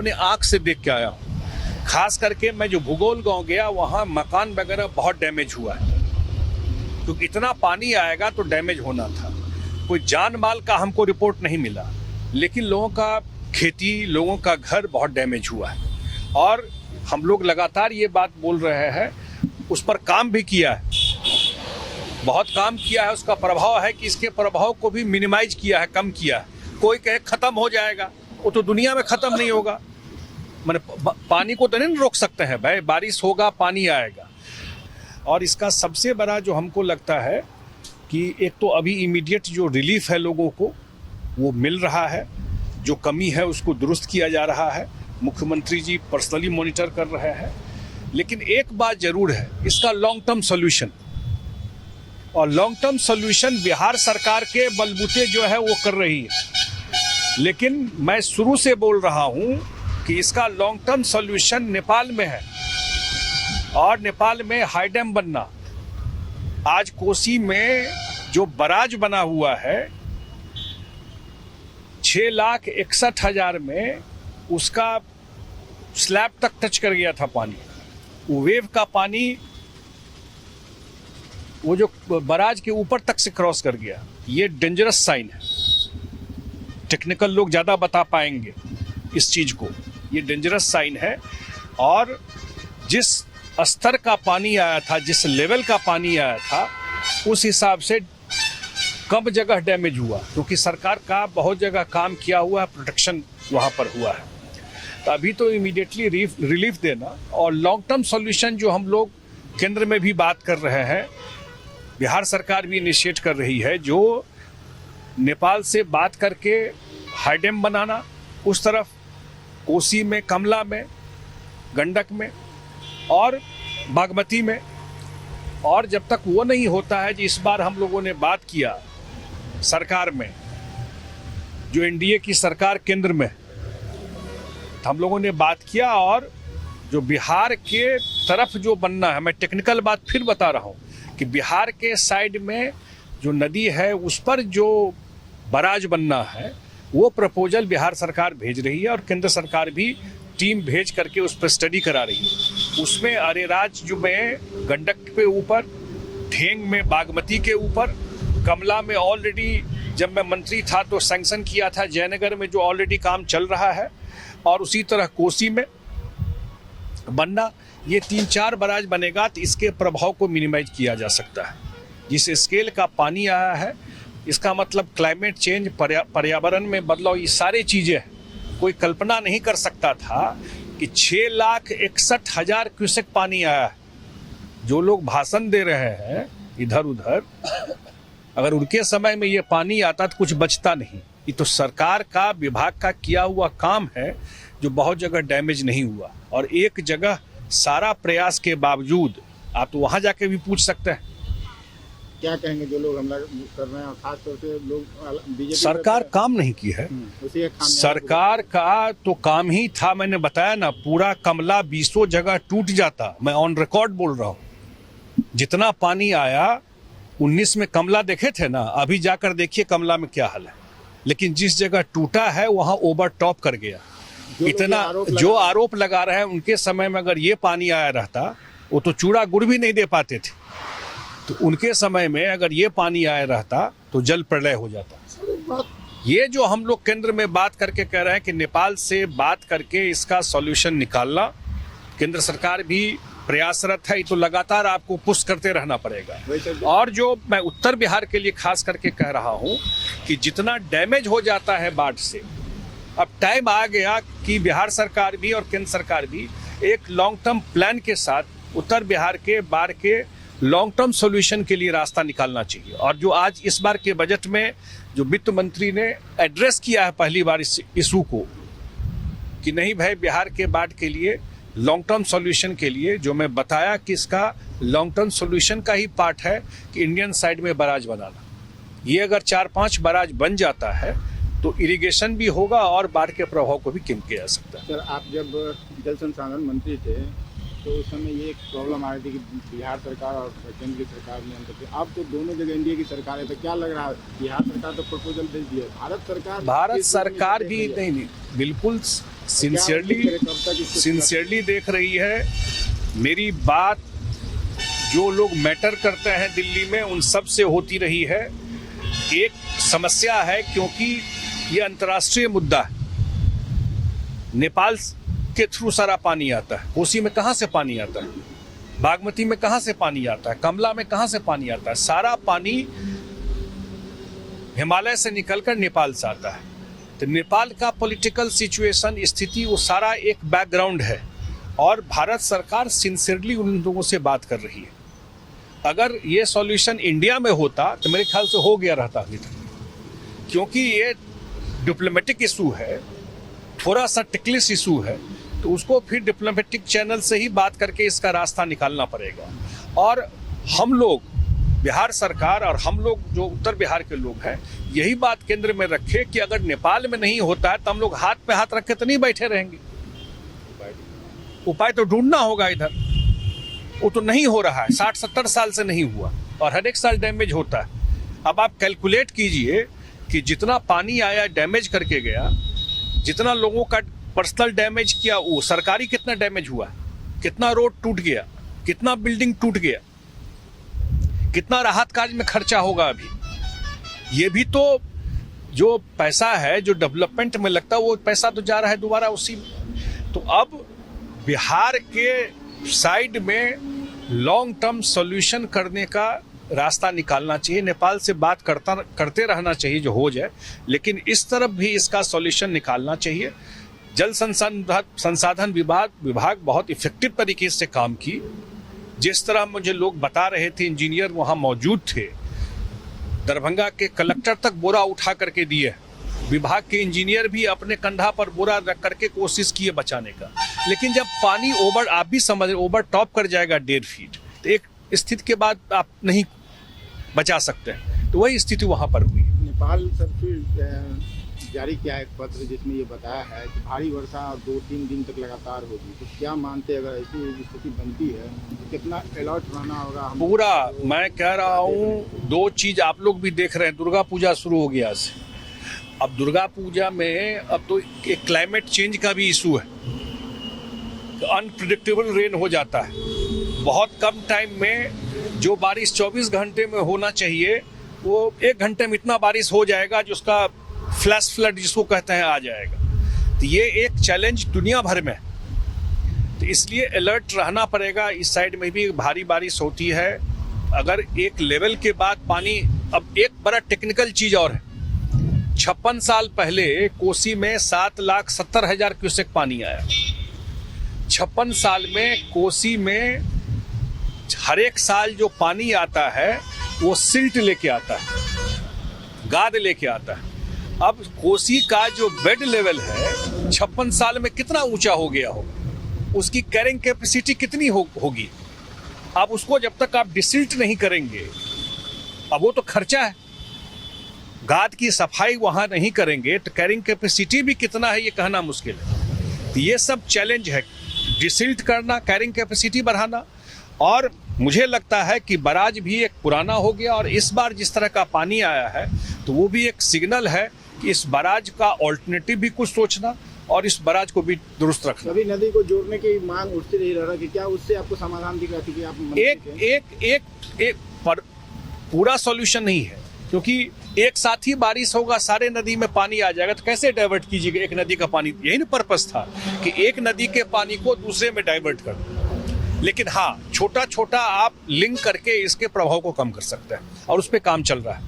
अपने आंख से देख के आया हूँ। खास करके मैं जो भूगोल गांव गया वहाँ मकान वगैरह बहुत डैमेज हुआ है, क्योंकि इतना पानी आएगा तो डैमेज होना था। कोई जान माल का हमको रिपोर्ट नहीं मिला, लेकिन लोगों का खेती, लोगों का घर बहुत डैमेज हुआ है। और हम लोग लगातार ये बात बोल रहे हैं, उस पर काम भी किया है, बहुत काम किया है। उसका प्रभाव है कि इसके प्रभाव को भी मिनिमाइज किया है, कम किया है। कोई कहे खत्म हो जाएगा, वो तो दुनिया में खत्म नहीं होगा। मैंने पानी को तो नहीं रोक सकते हैं भाई, बारिश होगा पानी आएगा। और इसका सबसे बड़ा जो हमको लगता है कि एक तो अभी इमीडिएट जो रिलीफ है लोगों को वो मिल रहा है, जो कमी है उसको दुरुस्त किया जा रहा है। मुख्यमंत्री जी पर्सनली मॉनिटर कर रहे हैं। लेकिन एक बात जरूर है, इसका लॉन्ग टर्म सॉल्यूशन, और लॉन्ग टर्म सॉल्यूशन बिहार सरकार के बलबूते जो है वो कर रही है। लेकिन मैं शुरू से बोल रहा हूं कि इसका लॉन्ग टर्म सॉल्यूशन नेपाल में है, और नेपाल में हाई डैम बनना। आज कोसी में जो बराज बना हुआ है 6,61,000 में, उसका स्लैब तक टच कर गया था पानी। वो वेव का पानी वो जो बराज के ऊपर तक से क्रॉस कर गया। ये डेंजरस साइन है। टेक्निकल लोग ज़्यादा बता पाएंगे इस चीज़ को। ये डेंजरस साइन है, और जिस स्तर का पानी आया था, जिस लेवल का पानी आया था, उस हिसाब से कम जगह डैमेज हुआ, क्योंकि सरकार का बहुत जगह काम किया हुआ है, प्रोटेक्शन वहाँ पर हुआ है। तो अभी तो इमीडिएटली रिलीफ देना और लॉन्ग टर्म सॉल्यूशन जो हम लोग केंद्र में भी बात कर रहे हैं, बिहार सरकार भी इनिशिएट कर रही है, जो नेपाल से बात करके हाई डैम बनाना, उस तरफ कोसी में, कमला में, गंडक में और बागमती में। और जब तक वो नहीं होता है, इस बार हम लोगों ने बात किया सरकार में, जो एनडीए की सरकार केंद्र में, तो हम लोगों ने बात किया, और जो बिहार के तरफ जो बनना है, मैं टेक्निकल बात फिर बता रहा हूँ कि बिहार के साइड में जो नदी है उस पर जो बराज बनना है, वो प्रपोजल बिहार सरकार भेज रही है, और केंद्र सरकार भी टीम भेज करके उस पर स्टडी करा रही है। उसमें अरेराज जो में गंडक पे ऊपर, ढेंग में बागमती के ऊपर, कमला में ऑलरेडी जब मैं मंत्री था तो सैंक्शन किया था, जयनगर में जो ऑलरेडी काम चल रहा है, और उसी तरह कोसी में बनना। ये 3-4 बराज बनेगा तो इसके प्रभाव को मिनिमाइज किया जा सकता है। जिस स्केल का पानी आया है, इसका मतलब क्लाइमेट चेंज, पर्यावरण में बदलाव, ये सारी चीज़ें कोई कल्पना नहीं कर सकता था कि 6,61,000 क्यूसेक पानी आया है। जो लोग भाषण दे रहे हैं इधर उधर, अगर उनके समय में ये पानी आता तो कुछ बचता नहीं। ये तो सरकार का, विभाग का किया हुआ काम है, जो बहुत जगह डैमेज नहीं हुआ। और एक जगह सारा प्रयास के बावजूद, आप तो वहां जाके भी पूछ सकते हैं। क्या कहेंगे जो लोग हमला कर रहे हैं, और खास तौर से लोग बीजेपी सरकार काम नहीं की है। सरकार का तो काम ही था, मैंने बताया ना, पूरा कमला 20 जगह टूट जाता। मैं ऑन रिकॉर्ड बोल रहा हूँ। जितना पानी आया 19 में कमला देखे थे ना, अभी जाकर देखिए कमला में क्या हाल है। लेकिन जिस जगह टूटा है वहां ओवर टॉप कर गया। इतना जो आरोप लगा रहे हैं, उनके समय में अगर ये पानी आया रहता, वो तो चूड़ा गुड़ भी नहीं दे पाते थे। तो उनके समय में अगर ये पानी आया रहता तो जल प्रलय हो जाता। ये जो हम लोग केंद्र में बात करके कह रहे हैं कि नेपाल से बात करके इसका सॉल्यूशन निकालना, केंद्र सरकार भी प्रयासरत है। तो लगातार आपको पुश करते रहना पड़ेगा। और जो मैं उत्तर बिहार के लिए खास करके कह रहा हूँ कि जितना डैमेज हो जाता है बाढ़ से, अब टाइम आ गया कि बिहार सरकार भी और केंद्र सरकार भी एक लॉन्ग टर्म प्लान के साथ उत्तर बिहार के बाढ़ के लॉन्ग टर्म सॉल्यूशन के लिए रास्ता निकालना चाहिए। और जो आज इस बार के बजट में जो वित्त मंत्री ने एड्रेस किया है पहली बार इस इशू को, कि नहीं भाई, बिहार के बाढ़ के लिए लॉन्ग टर्म सॉल्यूशन के लिए, जो मैं बताया कि इसका लॉन्ग टर्म सॉल्यूशन का ही पार्ट है कि इंडियन साइड में बराज बनाना। ये अगर 4-5 बराज बन जाता है तो इरिगेशन भी होगा और बाढ़ के प्रभाव को भी कम किया जा सकता है। सर, आप जब जल संसाधन मंत्री थे तो उस समय ये एक प्रॉब्लम आ रही थी कि बिहार सरकार और केंद्र की सरकार में अंतर थे। अब तो दोनों जगह एनडीए की सरकार है, तो क्या लग रहा है, बिहार सरकार तो प्रपोजल भेज दिया, भारत सरकार भी नहीं, बिल्कुल सिंसियरली देख रही है। मेरी बात जो लोग मैटर करते हैं दिल्ली में उन सब से होती रही है। एक समस्या है क्योंकि ये अंतर्राष्ट्रीय मुद्दा है। नेपाल के थ्रू सारा पानी आता है। कोसी में कहाँ से पानी आता है? बागमती में कहाँ से पानी आता है? कमला में कहाँ से पानी आता है? सारा पानी हिमालय से निकलकर नेपाल से आता है। तो नेपाल का पॉलिटिकल सिचुएशन, स्थिति, वो सारा एक बैकग्राउंड है और भारत सरकार सिंसियरली उन लोगों से बात कर रही है। अगर ये सॉल्यूशन इंडिया में होता तो मेरे ख्याल से हो गया रहता अभी तक, क्योंकि ये डिप्लोमेटिक इशू है, थोड़ा सा टिकलिश इशू है, तो उसको फिर डिप्लोमेटिक चैनल से ही बात करके इसका रास्ता निकालना पड़ेगा। और हम लोग, बिहार सरकार और हम लोग जो उत्तर बिहार के लोग हैं, यही बात केंद्र में रखे कि अगर नेपाल में नहीं होता है तो हम लोग हाथ पे हाथ रख के तो नहीं बैठे रहेंगे। उपाय तो ढूंढना होगा इधर। वो तो नहीं हो रहा है, 60-70 साल से नहीं हुआ और हर एक साल डैमेज होता है। अब आप कैलकुलेट कीजिए कि जितना पानी आया डैमेज करके गया, जितना लोगों का पर्सनल डैमेज किया, वो सरकारी कितना डैमेज हुआ, कितना रोड टूट गया, कितना बिल्डिंग टूट गया, कितना राहत कार्य में खर्चा होगा। अभी ये भी तो जो पैसा है जो डेवलपमेंट में लगता है वो पैसा तो जा रहा है दोबारा उसी में। तो अब बिहार के साइड में लॉन्ग टर्म सॉल्यूशन करने का रास्ता निकालना चाहिए। नेपाल से बात करते रहना चाहिए जो हो जाए, लेकिन इस तरफ भी इसका सॉल्यूशन निकालना चाहिए। जल संसाधन विभाग बहुत इफेक्टिव तरीके से काम की। जिस तरह मुझे लोग बता रहे थे, इंजीनियर वहाँ मौजूद थे, दरभंगा के कलेक्टर तक बोरा उठा करके दिए। विभाग के इंजीनियर भी अपने कंधा पर बोरा रख करके कोशिश किए बचाने का, लेकिन जब पानी आप भी समझ ओवर टॉप कर जाएगा 1.5 फीट, तो एक स्थिति के बाद आप नहीं बचा सकते हैं। तो वही स्थिति वहाँ पर हुई। नेपाल सब जारी किया है एक पत्र जिसमें ये बताया है कि भारी वर्षा 2-3 दिन तक लगातार होगी। तो क्या मानते हैं, अगर ऐसी स्थिति बनती है तो कितना अलर्ट रहना होगा? पूरा मैं कह रहा हूँ, 2 चीज आप लोग भी देख रहे हैं। दुर्गा पूजा शुरू हो गया से, अब दुर्गा पूजा में अब तो एक क्लाइमेट चेंज का भी इशू है। अनप्रिडिक्टेबल रेन हो जाता है। बहुत कम टाइम में जो बारिश 24 घंटे में होना चाहिए वो 1 घंटे में इतना बारिश हो जाएगा जो उसका फ्लैश फ्लड जिसको कहते हैं आ जाएगा। तो ये एक चैलेंज दुनिया भर में, तो इसलिए अलर्ट रहना पड़ेगा। इस साइड में भी भारी बारिश होती है। अगर एक लेवल के बाद पानी, अब एक बड़ा टेक्निकल चीज और है, 56 साल पहले कोसी में 7,70,000 क्यूसेक पानी आया। 56 साल में कोसी में हर एक साल जो पानी आता है वो सिल्ट लेके आता है, गाद लेके आता है। अब कोसी का जो बेड लेवल है 56 साल में कितना ऊंचा हो गया होगा, उसकी कैरिंग कैपेसिटी कितनी होगी। अब उसको जब तक आप डिसिल्ट नहीं करेंगे, अब वो तो खर्चा है, गाद की सफाई वहां नहीं करेंगे तो कैरिंग कैपेसिटी भी कितना है ये कहना मुश्किल है। तो ये सब चैलेंज है, डिसिल्ट करना, कैरिंग कैपेसिटी बढ़ाना। और मुझे लगता है कि बराज भी एक पुराना हो गया और इस बार जिस तरह का पानी आया है तो वो भी एक सिग्नल है कि इस बराज का ऑल्टरनेटिव भी कुछ सोचना और इस बराज को भी दुरुस्त रखना। सभी नदी को जोड़ने की मांग उठती रही रहा कि क्या उससे आपको समाधान दिख रहा था कि आप एक पर पूरा सॉल्यूशन नहीं है, क्योंकि एक साथ ही बारिश होगा, सारे नदी में पानी आ जाएगा तो कैसे डाइवर्ट कीजिएगा एक नदी का पानी। यही ना पर्पस था कि एक नदी के पानी को दूसरे में डाइवर्ट कर दो। लेकिन हाँ, छोटा छोटा आप लिंक करके इसके प्रभाव को कम कर सकते हैं और उस पर काम चल रहा है।